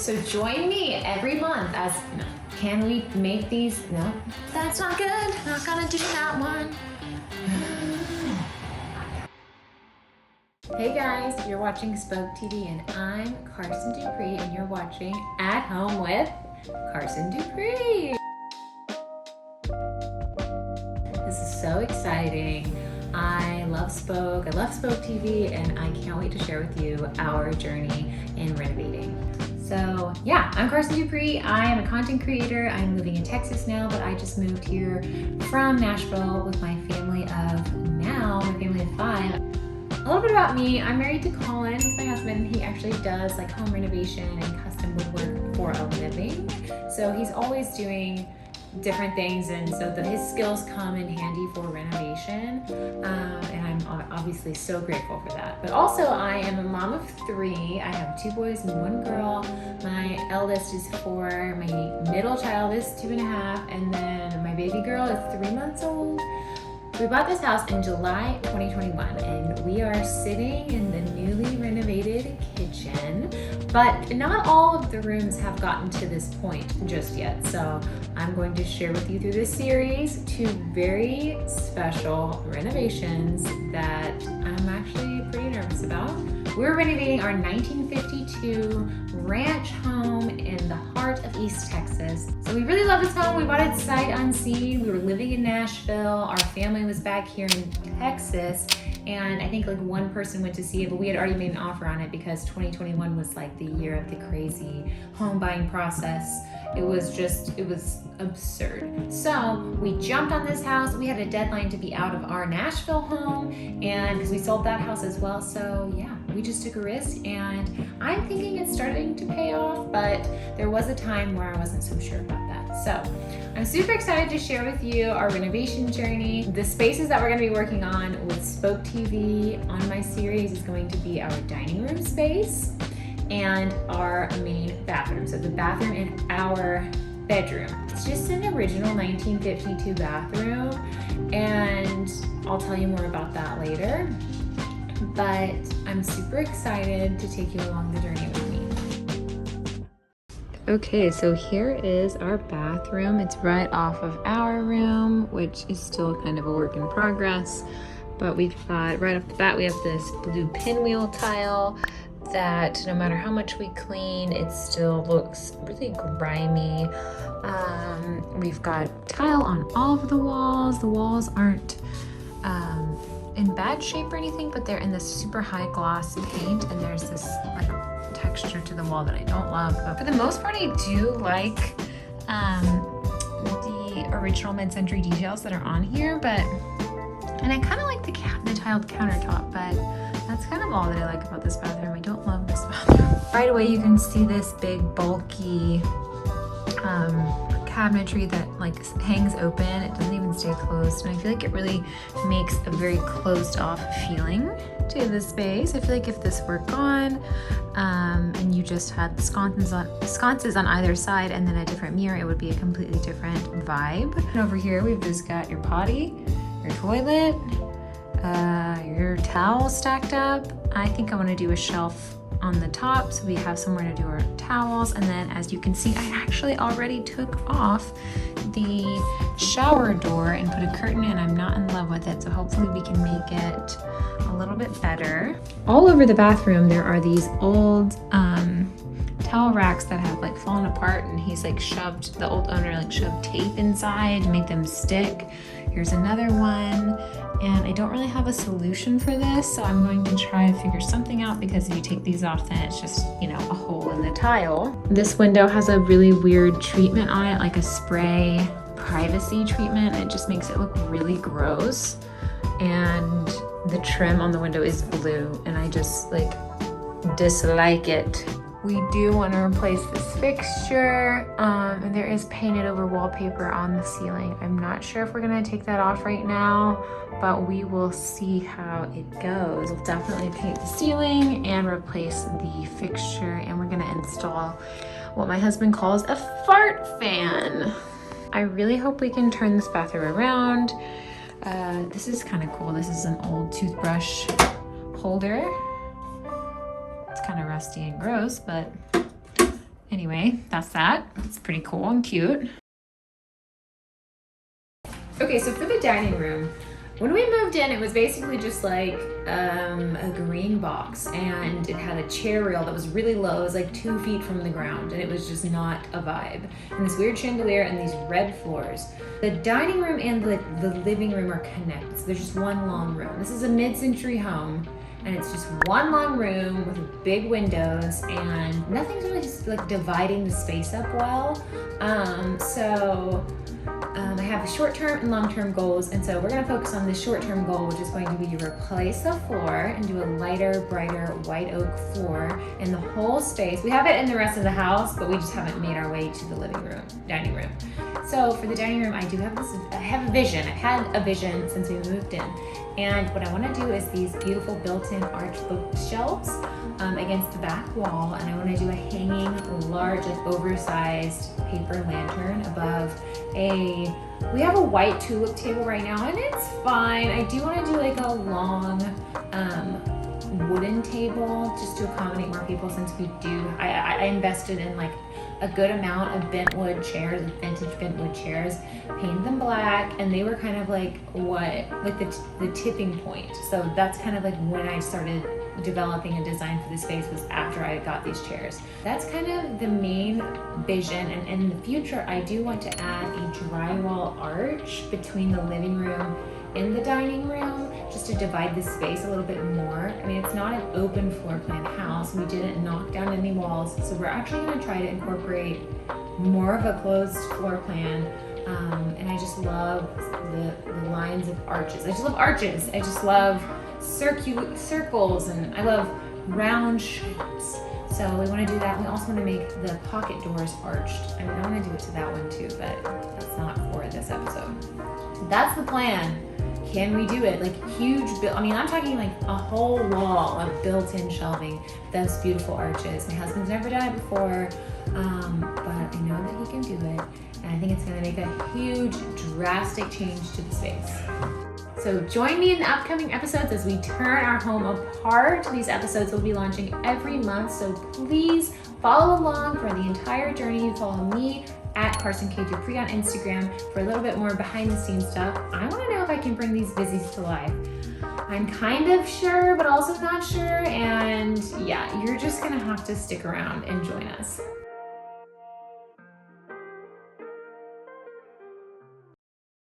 So join me every month as, no, can we make these? No, that's not good. Not gonna do that one. Hey guys, you're watching SpoakTV and I'm Karsyn DuPree and you're watching At Home with Karsyn DuPree. This is so exciting. I love Spoak, I love SpoakTV, and I can't wait to share with you our journey in renovating. So yeah, I'm Karsyn DuPree. I am a content creator. I'm living in Texas now, but I just moved here from Nashville with my family my family of 5. A little bit about me, I'm married to Colin, he's my husband. He actually does like home renovation and custom woodwork for a living. So he's always doing different things, and so his skills come in handy for renovation. And I'm obviously so grateful for that. But also I am a mom of 3. I have 2 boys and 1 girl. My eldest is 4, my middle child is 2.5, and then my baby girl is 3 months old. We bought this house in July 2021 and we are sitting in the newly renovated kitchen, but not all of the rooms have gotten to this point just yet. So I'm going to share with you through this series 2 very special renovations that I'm actually pretty nervous about. We're renovating our 1952 ranch home in the heart of East Texas. So we really love this home. We bought it sight unseen. We were living in Nashville. Our family was back here in Texas. And I think like 1 person went to see it, but we had already made an offer on it because 2021 was like the year of the crazy home buying process. It was absurd. So we jumped on this house. We had a deadline to be out of our Nashville home, and because we sold that house as well. So yeah, we just took a risk, and I'm thinking it's starting to pay off, but there was a time where I wasn't so sure about that. So I'm super excited to share with you our renovation journey. The spaces that we're going to be working on with SpoakTV on my series is going to be our dining room space and our main bathroom. So the bathroom in our bedroom. It's just an original 1952 bathroom, and I'll tell you more about that later. But I'm super excited to take you along the journey with me. Okay, so here is our bathroom. It's right off of our room, which is still kind of a work in progress. But we've got, right off the bat, we have this blue pinwheel tile that no matter how much we clean, it still looks really grimy. We've got tile on all of the walls. The walls aren't in bad shape or anything, but they're in this super high gloss paint, and there's this like texture to the wall that I don't love. But for the most part, I do like the original mid-century details that are on here, and I kind of like the tiled countertop, but that's kind of all that I like about this bathroom. I don't love this bathroom. Right away, you can see this big, bulky cabinetry that like hangs open. It doesn't even stay closed, and I feel like it really makes a very closed off feeling to the space. I feel like if this were gone and you just had sconces on either side and then a different mirror, it would be a completely different vibe. And over here, we've just got your potty, your toilet, your towels stacked up. I think I want to do a shelf on the top so we have somewhere to do our towels. And then as you can see, I actually already took off the shower door and put a curtain in. I'm not in love with it, so hopefully we can make it a little bit better. All over the bathroom there are these old towel racks that have like fallen apart, and the old owner shoved tape inside to make them stick. Here's another one, and I don't really have a solution for this, so I'm going to try to figure something out, because if you take these off, then it's just, a hole in the tile. This window has a really weird treatment on it, like a spray privacy treatment. It just makes it look really gross, and the trim on the window is blue, and I just dislike it. We do want to replace this fixture, and there is painted over wallpaper on the ceiling. I'm not sure if we're gonna take that off right now, but we will see how it goes. We'll definitely paint the ceiling and replace the fixture, and we're gonna install what my husband calls a fart fan. I really hope we can turn this bathroom around. This is kind of cool. This is an old toothbrush holder. It's kind of rusty and gross, but anyway, that's that. It's pretty cool and cute. Okay, so for the dining room, when we moved in, it was basically just like a green box, and it had a chair rail that was really low. It was like 2 feet from the ground, and it was just not a vibe. And this weird chandelier and these red floors. The dining room and the living room are connected, so there's just one long room. This is a mid-century home, and it's just one long room with big windows, and nothing's really just like dividing the space up well. I have short-term and long-term goals, and so we're going to focus on the short-term goal, which is going to be to replace the floor and do a lighter, brighter white oak floor in the whole space. We have it in the rest of the house, but we just haven't made our way to the dining room. So for the dining room, I have a vision. I've had a vision since we moved in, and what I want to do is these beautiful built-in arch bookshelves against the back wall, and I want to do a hanging, large, like oversized paper lantern above we have a white tulip table right now, and it's fine. I do want to do like a long wooden table just to accommodate more people, since I invested in like a good amount of bentwood chairs, vintage bentwood chairs, painted them black, and they were kind of like the tipping point. So that's kind of like when I started developing a design for the space, was after I got these chairs. That's kind of the main vision, and in the future I do want to add a drywall arch between the living room and the dining room, just to divide the space a little bit more. I mean, it's not an open floor plan house. We didn't knock down any walls, so we're actually going to try to incorporate more of a closed floor plan. And I just love the lines of arches. I just love arches. I just love circles, and I love round shapes. So we want to do that. We also want to make the pocket doors arched. I mean, I want to do it to that one too, but that's not for this episode. That's the plan. Can we do it? Like huge, I'm talking like a whole wall of built-in shelving, those beautiful arches. My husband's never done it before, but I know that he can do it. And I think it's gonna make a huge, drastic change to the space. So join me in the upcoming episodes as we turn our home apart. These episodes will be launching every month, so please follow along for the entire journey. Follow me at Karsyn DuPree on Instagram for a little bit more behind the scenes stuff. I want to know if I can bring these busies to life. I'm kind of sure, but also not sure. And yeah, you're just gonna have to stick around and join us.